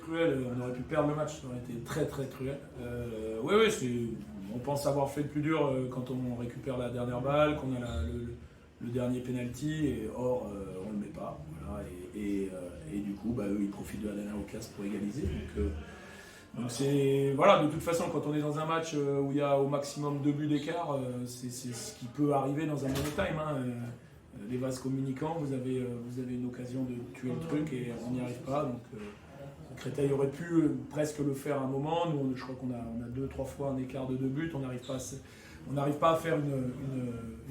cruel, on aurait pu perdre le match, ça aurait été très très cruel. Oui, on pense avoir fait le plus dur quand on récupère la dernière balle, qu'on a le dernier penalty, et or on le met pas. Voilà, et du coup, eux ils profitent de la dernière occasion pour égaliser. Donc c'est voilà, de toute façon, quand on est dans un match où il y a au maximum 2 buts d'écart, c'est ce qui peut arriver dans un money time. Les vases communicants, vous avez une occasion de tuer le truc et on n'y arrive pas. Donc Créteil aurait pu presque le faire à un moment. Nous, je crois qu'on a 2-3 fois un écart de 2 buts. On n'arrive pas à faire une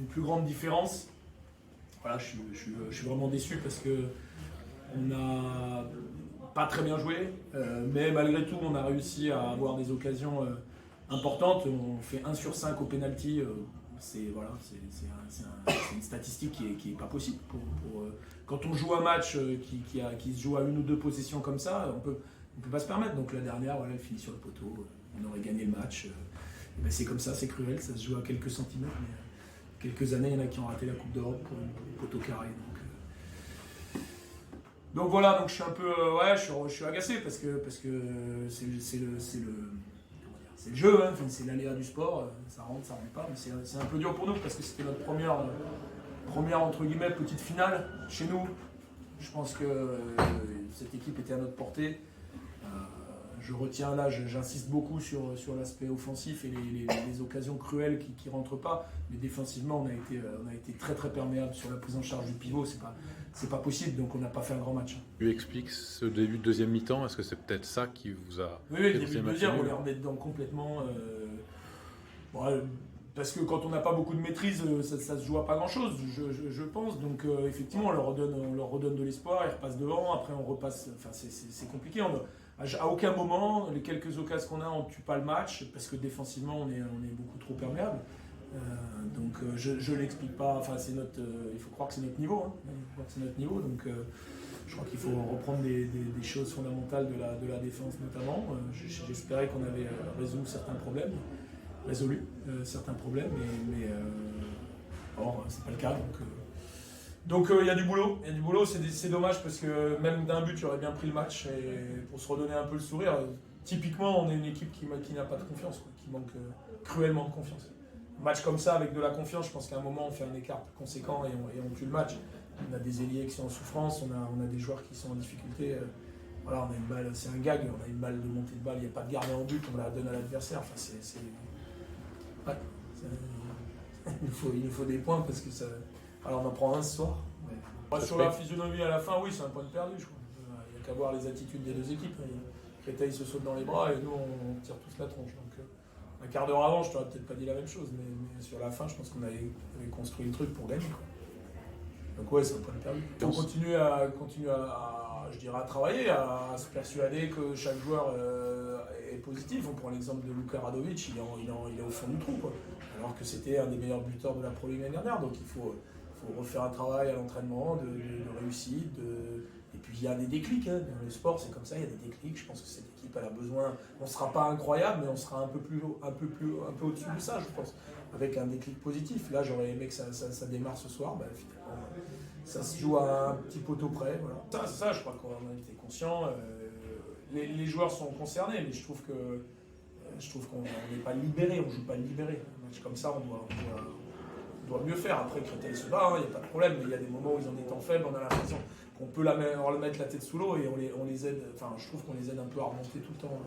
plus grande différence. Voilà, je suis vraiment déçu parce que on n'a pas très bien joué, mais malgré tout, on a réussi à avoir des occasions importantes. On fait 1 sur 5 au penalty. C'est une statistique qui est pas possible. Quand on joue un match qui se joue à 1 ou 2 possessions comme ça, on peut pas se permettre. Donc la dernière, voilà, elle finit sur le poteau. On aurait gagné le match. C'est comme ça, c'est cruel, ça se joue à quelques centimètres. Mais quelques années, il y en a qui ont raté la Coupe d'Europe pour un poteau carré. Donc voilà, donc je suis un peu, je suis agacé parce que c'est le jeu, hein, c'est l'aléa du sport, ça rentre pas, mais c'est un peu dur pour nous parce que c'était notre première entre guillemets petite finale chez nous. Je pense que cette équipe était à notre portée. Je retiens là, j'insiste beaucoup sur l'aspect offensif et les occasions cruelles qui rentrent pas. Mais défensivement, on a été très très perméable sur la prise en charge du pivot. C'est pas possible, donc on n'a pas fait un grand match. Tu expliques ce début de deuxième mi-temps. Est-ce que c'est peut-être ça qui vous a Oui, le début de deuxième, on les remet dedans complètement. Parce que quand on n'a pas beaucoup de maîtrise, ça se joue à pas grand-chose, je pense. Donc effectivement, on leur redonne de l'espoir, ils repassent devant, après on repasse. Enfin, c'est compliqué. À aucun moment, les quelques occasions qu'on a, on ne tue pas le match, parce que défensivement, on est beaucoup trop perméable. Je ne l'explique pas. Enfin, il faut croire que c'est notre niveau. Hein. Il faut croire que c'est notre niveau. Donc je crois qu'il faut reprendre des choses fondamentales de la défense notamment. J'espérais qu'on avait résolu certains problèmes. Mais or c'est pas le cas. Donc il y a du boulot. C'est dommage parce que même d'un but, j'aurais bien pris le match et pour se redonner un peu le sourire. Typiquement, on est une équipe qui n'a pas de confiance, qui manque cruellement de confiance. Un match comme ça, avec de la confiance, je pense qu'à un moment, on fait un écart conséquent et on tue le match. On a des ailiers qui sont en souffrance, on a des joueurs qui sont en difficulté. Voilà, on a une balle, c'est un gag, on a une balle de montée de balle, il n'y a pas de gardien en but, on la donne à l'adversaire. Enfin, il nous faut des points parce que ça. Alors on en prend un ce soir. Mais... Sur la physionomie à la fin, oui, c'est un point de perdu, je crois. Il n'y a qu'à voir les attitudes des deux équipes. Créteil se saute dans les bras et nous on tire tous la tronche. Donc un quart d'heure avant, je t'aurais peut-être pas dit la même chose, mais sur la fin, je pense qu'on avait construit le truc pour gagner, quoi. Donc ouais, c'est un point de perdu. On continue à je dirais, à travailler, à se persuader que chaque joueur est positif. On prend l'exemple de Luka Radovic, il est au fond du trou, quoi. Alors que c'était un des meilleurs buteurs de la Pro League l'année dernière. Donc il faut refaire un travail à l'entraînement de réussite. Et puis il y a des déclics, hein. Dans le sport, c'est comme ça, il y a des déclics. Je pense que cette équipe elle a besoin. On ne sera pas incroyable, mais on sera un peu au-dessus de ça, je pense. Avec un déclic positif. Là, j'aurais aimé que ça démarre ce soir. Finalement, ça se joue à un petit poteau près. Voilà. C'est ça, je crois qu'on en était conscient. Les joueurs sont concernés, mais je trouve qu'on n'est pas libéré, on ne joue pas libéré. Un match comme ça, on doit mieux faire. Après, Créteil se bat, il n'y a pas de problème, mais il y a des moments où ils ont des temps faibles, on a l'impression qu'on peut leur mettre la tête sous l'eau et on les aide. Enfin, je trouve qu'on les aide un peu à remonter tout le temps.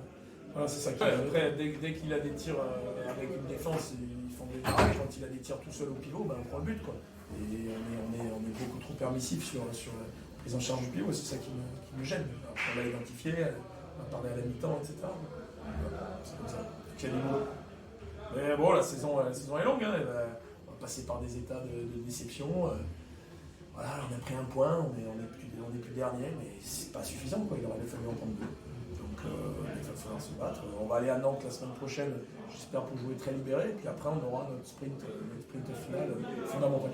Voilà, c'est ça qui est. Après, dès qu'il a des tirs avec une défense, ils font des travaux. Quand il a des tirs tout seul au pivot, on prend le but, quoi. Et on est beaucoup trop permissif sur la prise en charge du pivot, c'est ça qui me gêne. Après, on l'a identifié, on a parlé à la mi-temps, etc. C'est comme ça. Il y a du boulot. Mais bon, la saison est longue, hein. On va passer par des états de déception. Voilà, on a pris un point, on est plus dernier, mais c'est pas suffisant, quoi. Il aurait fallu en prendre 2. Donc il va falloir se battre. On va aller à Nantes la semaine prochaine, j'espère pour jouer très libéré, puis après on aura notre sprint final fondamental.